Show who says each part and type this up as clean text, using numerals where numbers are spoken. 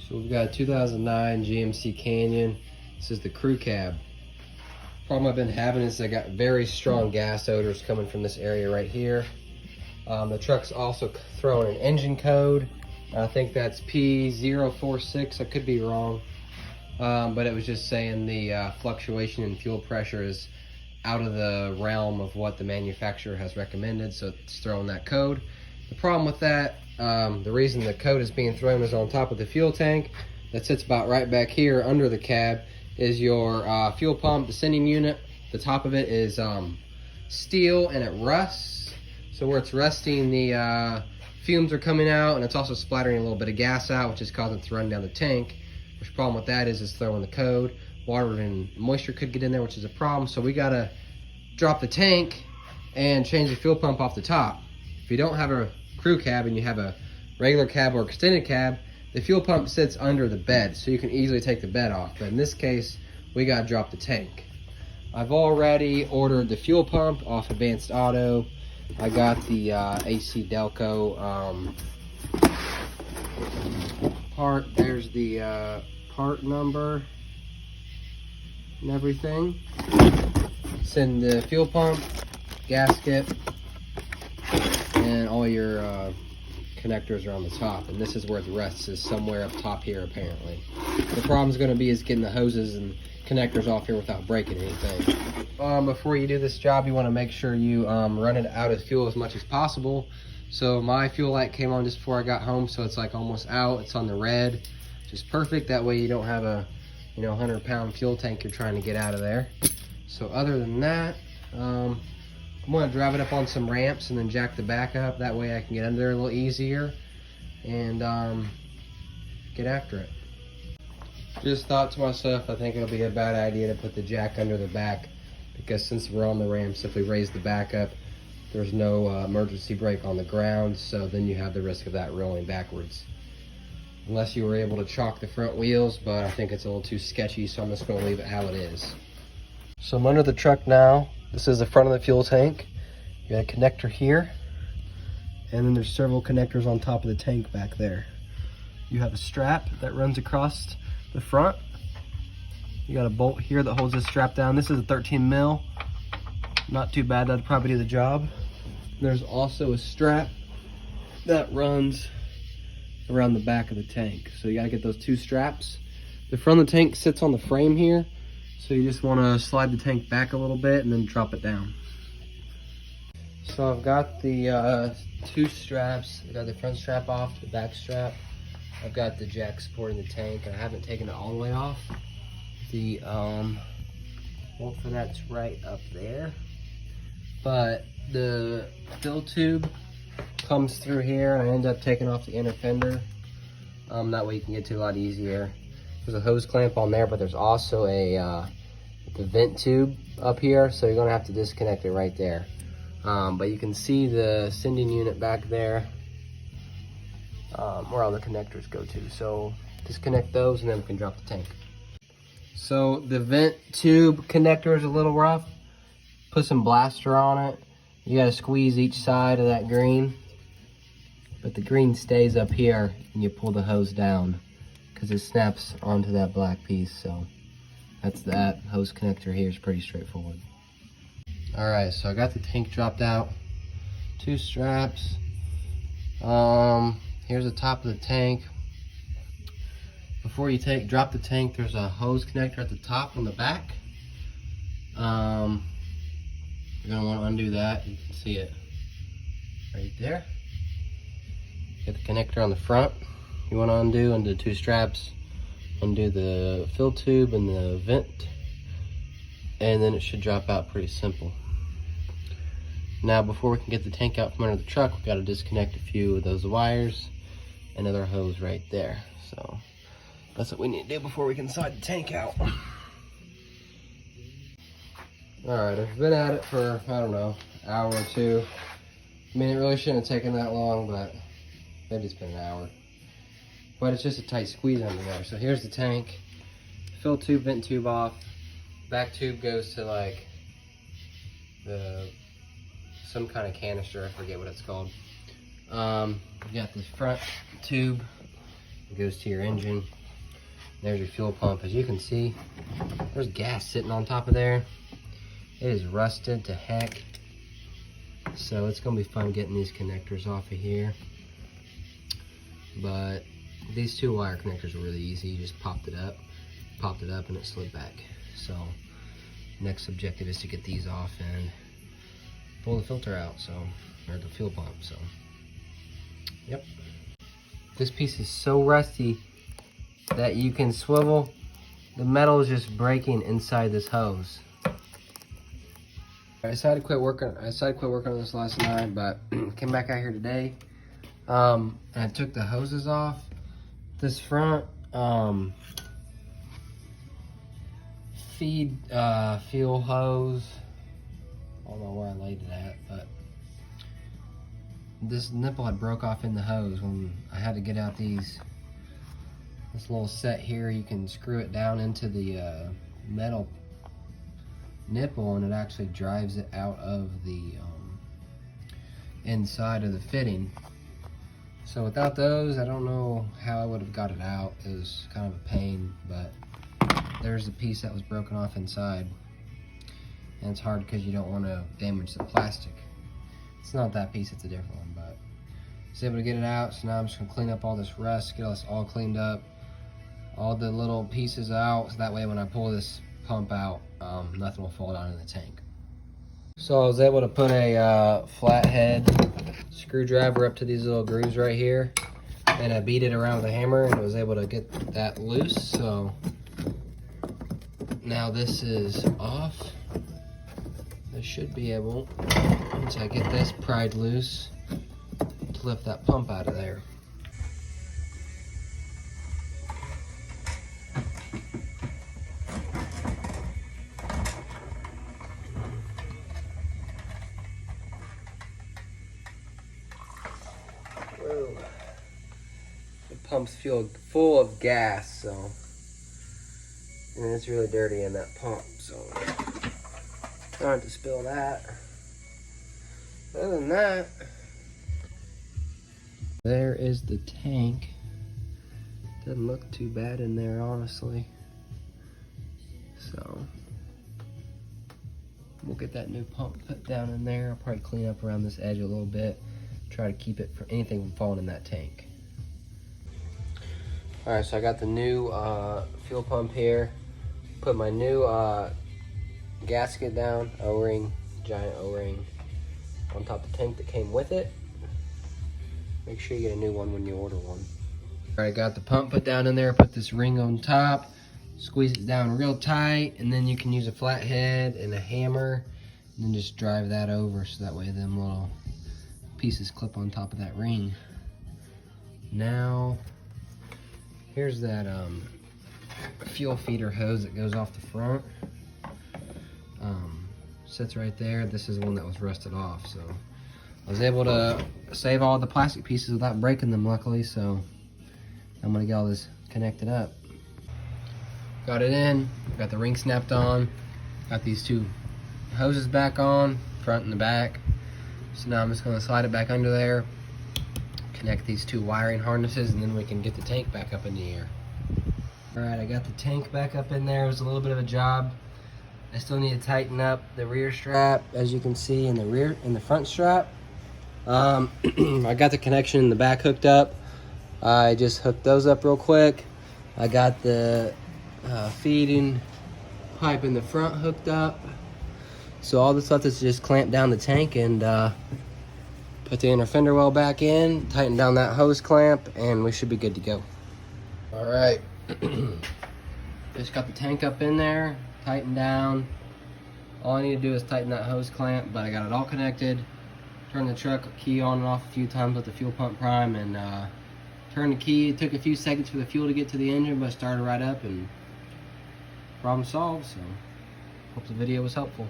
Speaker 1: So we've got a 2009 GMC Canyon. This is the Crew Cab. Problem I've been having is I got very strong gas odors coming from this area right here. The truck's also throwing an engine code. I think that's P046. I could be wrong, but it was just saying the fluctuation in fuel pressure is out of the realm of what the manufacturer has recommended, so it's throwing that code. The problem with that, the reason the code is being thrown is on top of the fuel tank that sits about right back here under the cab is your fuel pump, the sending unit. The top of it is steel and it rusts. So where it's rusting, the fumes are coming out, and it's also splattering a little bit of gas out, which is causing it to run down the tank. Which the problem with that is throwing the code. Water and moisture could get in there, which is a problem. So we gotta drop the tank and change the fuel pump off the top. If you don't have a crew cab and you have a regular cab or extended cab, the fuel pump sits under the bed, so you can easily take the bed off. But in this case, we gotta drop the tank. I've already ordered the fuel pump off Advanced Auto. I got the AC Delco part. There's the part number and everything. Send the fuel pump, gasket, and all your connectors are on the top, and this is where the rest is, somewhere up top here apparently. The problem is going to be is getting the hoses and connectors off here without breaking anything. Before you do this job, you want to make sure you run it out of fuel as much as possible. So my fuel light came on just before I got home, so it's like almost out. It's on the red, which is perfect. That way you don't have a 100-pound fuel tank you're trying to get out of there. So other than that, I'm going to drive it up on some ramps and then jack the back up. That way I can get under there a little easier and get after it. Just thought to myself, I think it'll be a bad idea to put the jack under the back, because since we're on the ramps, if we raise the back up, there's no emergency brake on the ground, so then you have the risk of that rolling backwards. Unless you were able to chalk the front wheels, but I think it's a little too sketchy, so I'm just going to leave it how it is. So I'm under the truck now. This is the front of the fuel tank. You got a connector here, and then there's several connectors on top of the tank back there. You have a strap that runs across the front. You got a bolt here that holds this strap down. This is a 13 mil. Not too bad, that'd probably do the job. There's also a strap that runs around the back of the tank. So you gotta get those two straps. The front of the tank sits on the frame here. So you just wanna slide the tank back a little bit and then drop it down. So I've got the two straps. I got the front strap off, the back strap. I've got the jack supporting the tank, and I haven't taken it all the way off. The bolt for that's right up there. But the fill tube comes through here, and I end up taking off the inner fender. That way you can get to it a lot easier. There's a hose clamp on there, but there's also the vent tube up here, so you're gonna have to disconnect it right there. But you can see the sending unit back there, where all the connectors go to. So disconnect those and then we can drop the tank. So the vent tube connector is a little rough. Put some blaster on it. You gotta squeeze each side of that green, but the green stays up here and you pull the hose down because it snaps onto that black piece. So that's that. Hose connector here is pretty straightforward. All right, so I got the tank dropped out. Two straps. Here's the top of the tank. Before you drop the tank, there's a hose connector at the top on the back. You're gonna want to undo that. You can see it right there. Get the connector on the front. You want to undo the two straps. Undo the fill tube and the vent, and then it should drop out pretty simple. Now, before we can get the tank out from under the truck, we've got to disconnect a few of those wires. Another hose right there. So that's what we need to do before we can slide the tank out. All right, I've been at it for, I don't know, an hour or two. I mean, it really shouldn't have taken that long, but maybe it's been an hour. But it's just a tight squeeze under there. So here's the tank. Fill tube, vent tube off. Back tube goes to like some kind of canister, I forget what it's called. You got this front tube It goes to your engine. There's your fuel pump. As you can see, there's gas sitting on top of there. It is rusted to heck. So it's gonna be fun getting these connectors off of here. But these 2 wire connectors are really easy. You just popped it up and it slid back. So next objective is to get these off and pull the filter out, or the fuel pump. So yep. This piece is so rusty that you can swivel. The metal is just breaking inside this hose. I decided to quit working on this last night, but came back out here today. And I took the hoses off. This front feed fuel hose, I don't know where I laid it at, but this nipple had broke off in the hose when I had to get out this little set here. You can screw it down into the metal nipple and it actually drives it out of the inside of the fitting. So without those, I don't know how I would have got it out. It was kind of a pain, but there's the piece that was broken off inside. And it's hard because you don't want to damage the plastic. It's not that piece, it's a different one, but I was able to get it out. So now I'm just gonna clean up all this rust, get this all cleaned up, all the little pieces out, so that way when I pull this pump out, nothing will fall down in the tank. So I was able to put a flathead screwdriver up to these little grooves right here, and I beat it around with a hammer and I was able to get that loose. So now this is off. I should be able, once I get this pried loose, to lift that pump out of there. Whoa. The pump's full of gas, so, and it's really dirty in that pump, so I don't have to spill that. Other than that, there is the tank. Doesn't look too bad in there, honestly. So we'll get that new pump put down in there. I'll probably clean up around this edge a little bit, try to keep it from anything from falling in that tank. All right, so I got the new fuel pump here. Put my new gasket down, O-ring, giant O-ring on top of the tank that came with it. Make sure you get a new one when you order one. All right, got the pump put down in there, put this ring on top, squeeze it down real tight, and then you can use a flathead and a hammer, and then just drive that over so that way them little pieces clip on top of that ring. Now, here's that fuel feeder hose that goes off the front. Sits right there. This is the one that was rusted off, so I was able to save all the plastic pieces without breaking them, luckily. So I'm gonna get all this connected up. Got it in, got the ring snapped on, got these 2 hoses back on, front and the back. So now I'm just gonna slide it back under there, connect these 2 wiring harnesses, and then we can get the tank back up in the air. All right, I got the tank back up in there. It was a little bit of a job. I still need to tighten up the rear strap, as you can see, in the front strap. I got the connection in the back hooked up. I just hooked those up real quick. I got the feeding pipe in the front hooked up. So all this left is just clamp down the tank and put the inner fender well back in, tighten down that hose clamp, and we should be good to go. All right, just got the tank up in there, tightened down. All I need to do is tighten that hose clamp, but I got it all connected. Turn the truck key on and off a few times with the fuel pump prime, and turn the key. It took a few seconds for the fuel to get to the engine, but it started right up and problem solved. So hope the video was helpful.